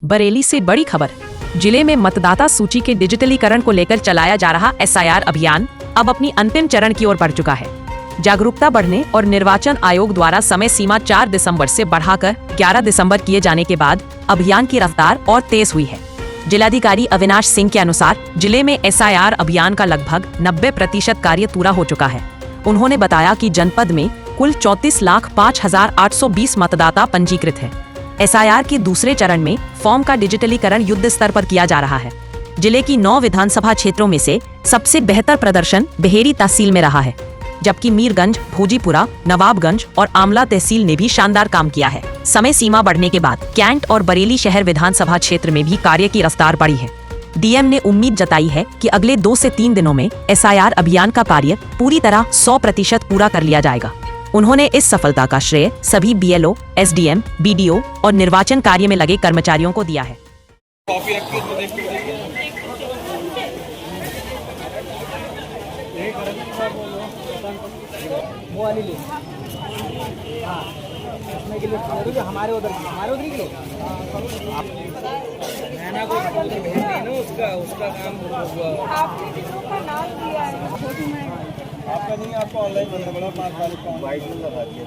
बरेली से बड़ी खबर। जिले में मतदाता सूची के डिजिटलीकरण को लेकर चलाया जा रहा एसआईआर अभियान अब अपनी अंतिम चरण की ओर बढ़ चुका है। जागरूकता बढ़ने और निर्वाचन आयोग द्वारा समय सीमा 4 दिसंबर से बढ़ाकर 11 दिसंबर किए जाने के बाद अभियान की रफ्तार और तेज हुई है। जिलाधिकारी अविनाश सिंह के अनुसार जिले में एसआईआर अभियान का लगभग 90% कार्य पूरा हो चुका है। उन्होंने बताया कि जनपद में कुल 34,05,820 मतदाता पंजीकृत है। एसआईआर के दूसरे चरण में फॉर्म का डिजिटलीकरण युद्ध स्तर पर किया जा रहा है। जिले की 9 विधानसभा क्षेत्रों में से सबसे बेहतर प्रदर्शन बहेड़ी तहसील में रहा है, जबकि मीरगंज, भोजीपुरा, नवाबगंज और आमला तहसील ने भी शानदार काम किया है। समय सीमा बढ़ने के बाद कैंट और बरेली शहर विधानसभा क्षेत्र में भी कार्य की रफ्तार बढ़ी है। डीएम ने उम्मीद जताई है कि अगले 2 से 3 दिनों में एसआईआर अभियान का कार्य पूरी तरह 100% पूरा कर लिया जाएगा। उन्होंने इस सफलता का श्रेय सभी बीएलओ, एसडीएम, बीडीओ और निर्वाचन कार्य में लगे कर्मचारियों को दिया है। हमारे उधर की लो उसका काम आपने कितनों का नाम दिया है। आपका नहीं, आपको ऑनलाइन बनना पड़ा 5 तारीख को वाइट में लगा दिया।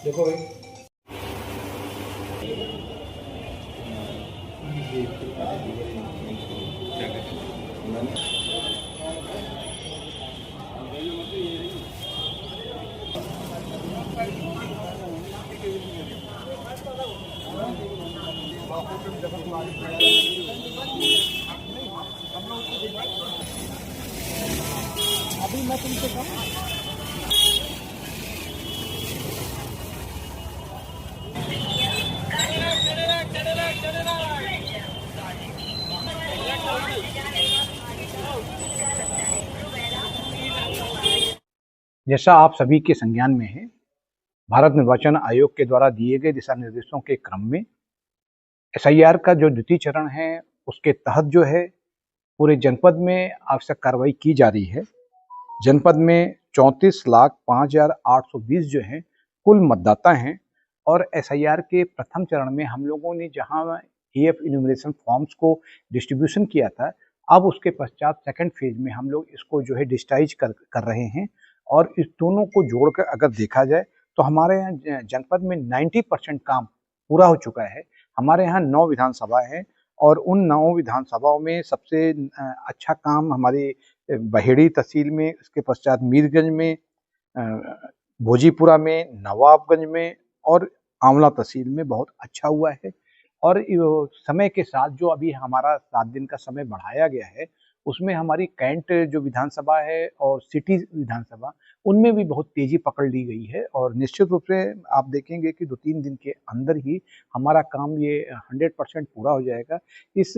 देखो भाई, अभी मैं तुमसे कहूँ जैसा आप सभी के संज्ञान में है, भारत निर्वाचन आयोग के द्वारा दिए गए दिशा निर्देशों के क्रम में एसआईआर का जो द्वितीय चरण है उसके तहत जो है पूरे जनपद में आवश्यक कार्रवाई की जा रही है। जनपद में 34,05,820 जो हैं कुल मतदाता हैं और एसआईआर के प्रथम चरण में हम लोगों ने जहां एएफ इन्यूमरेशन फॉर्म्स को डिस्ट्रीब्यूशन किया था, अब उसके पश्चात सेकंड फेज में हम लोग इसको जो है डिजिटाइज कर रहे हैं और इस दोनों को जोड़कर अगर देखा जाए तो हमारे यहाँ जनपद में 90% काम पूरा हो चुका है। हमारे यहाँ 9 विधानसभा है और उन 9 विधानसभाओं में सबसे अच्छा काम हमारी बहेड़ी तहसील में, उसके पश्चात मीरगंज में, भोजीपुरा में, नवाबगंज में और आंवला तहसील में बहुत अच्छा हुआ है। और समय के साथ जो अभी हमारा 7 दिन का समय बढ़ाया गया है, उसमें हमारी कैंट जो विधानसभा है और सिटी विधानसभा, उनमें भी बहुत तेजी पकड़ ली गई है और निश्चित रूप से आप देखेंगे कि 2-3 दिन के अंदर ही हमारा काम ये 100% पूरा हो जाएगा। इस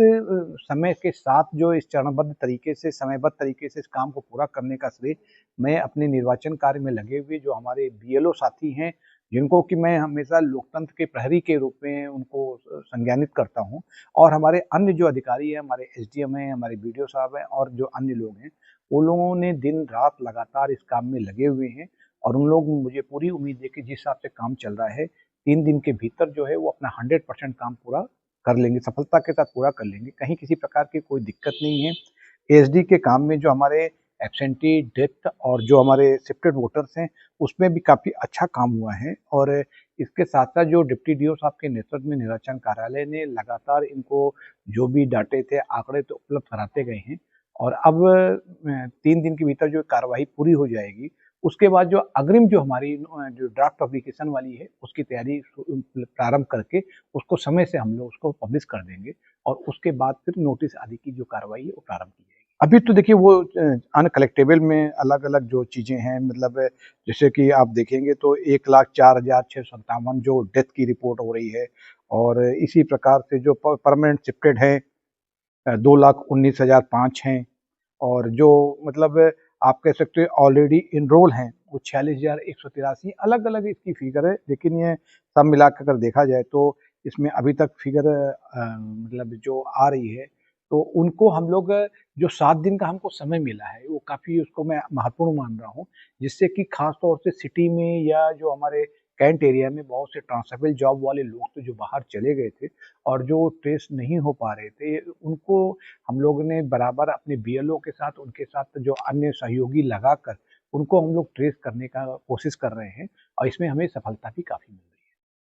समय के साथ जो इस चरणबद्ध तरीके से, समयबद्ध तरीके से इस काम को पूरा करने का श्रेय मैं अपने निर्वाचन कार्य में लगे हुए जो हमारे बीएलओ साथी हैं, जिनको कि मैं हमेशा लोकतंत्र के प्रहरी के रूप में उनको संज्ञानित करता हूं, और हमारे अन्य जो अधिकारी हैं, हमारे एसडीएम हैं, हमारे बीडीओ साहब हैं और जो अन्य लोग हैं, वो लोगों ने दिन रात लगातार इस काम में लगे हुए हैं और उन लोग मुझे पूरी उम्मीद है कि जिस हिसाब से काम चल रहा है 3 दिन के भीतर जो है वो अपना 100% काम पूरा कर लेंगे, सफलता के साथ पूरा कर लेंगे। कहीं किसी प्रकार की कोई दिक्कत नहीं है। एएसडी के काम में जो हमारे एब्सेंटी, डेथ और जो हमारे शिफ्टेड वोटर्स हैं, उसमें भी काफ़ी अच्छा काम हुआ है और इसके साथ-साथ जो डिप्टी डीओ साहब के नेतृत्व में निर्वाचन कार्यालय ने लगातार इनको जो भी डाटे थे, आंकड़े तो उपलब्ध कराते गए हैं और अब 3 दिन के भीतर जो कार्रवाई पूरी हो जाएगी, उसके बाद जो अग्रिम जो हमारी जो ड्राफ्ट पब्लिकेशन वाली है, उसकी तैयारी प्रारंभ करके उसको समय से हम लोग उसको पब्लिश कर देंगे और उसके बाद फिर नोटिस आदि की जो कार्रवाई है, वो प्रारंभ की जाएगी। अभी तो देखिए वो अनकलेक्टेबल में अलग-अलग जो चीज़ें हैं मतलब जैसे कि आप देखेंगे तो 1,04,657 जो डेथ की रिपोर्ट हो रही है और इसी प्रकार से जो परमानेंट शिफ्टेड हैं 2,19,005 हैं और जो मतलब आप कह सकते हो ऑलरेडी इनरोल हैं वो 46,183 अलग-अलग इसकी फिगर है। लेकिन ये सब मिला के अगर देखा जाए तो इसमें अभी तक फिगर मतलब जो आ रही है तो उनको हम लोग जो 7 दिन का हमको समय मिला है वो काफ़ी उसको मैं महत्वपूर्ण मान रहा हूँ। जिससे कि ख़ास तौर से सिटी में या जो हमारे कैंट एरिया में बहुत से ट्रांसफरेबल जॉब वाले लोग थे जो बाहर चले गए थे और जो ट्रेस नहीं हो पा रहे थे, उनको हम लोगों ने बराबर अपने बीएलओ के साथ, उनके साथ जो अन्य सहयोगी लगाकर, उनको हम लोग ट्रेस करने का कोशिश कर रहे हैं और इसमें हमें सफलता भी काफ़ी मिली।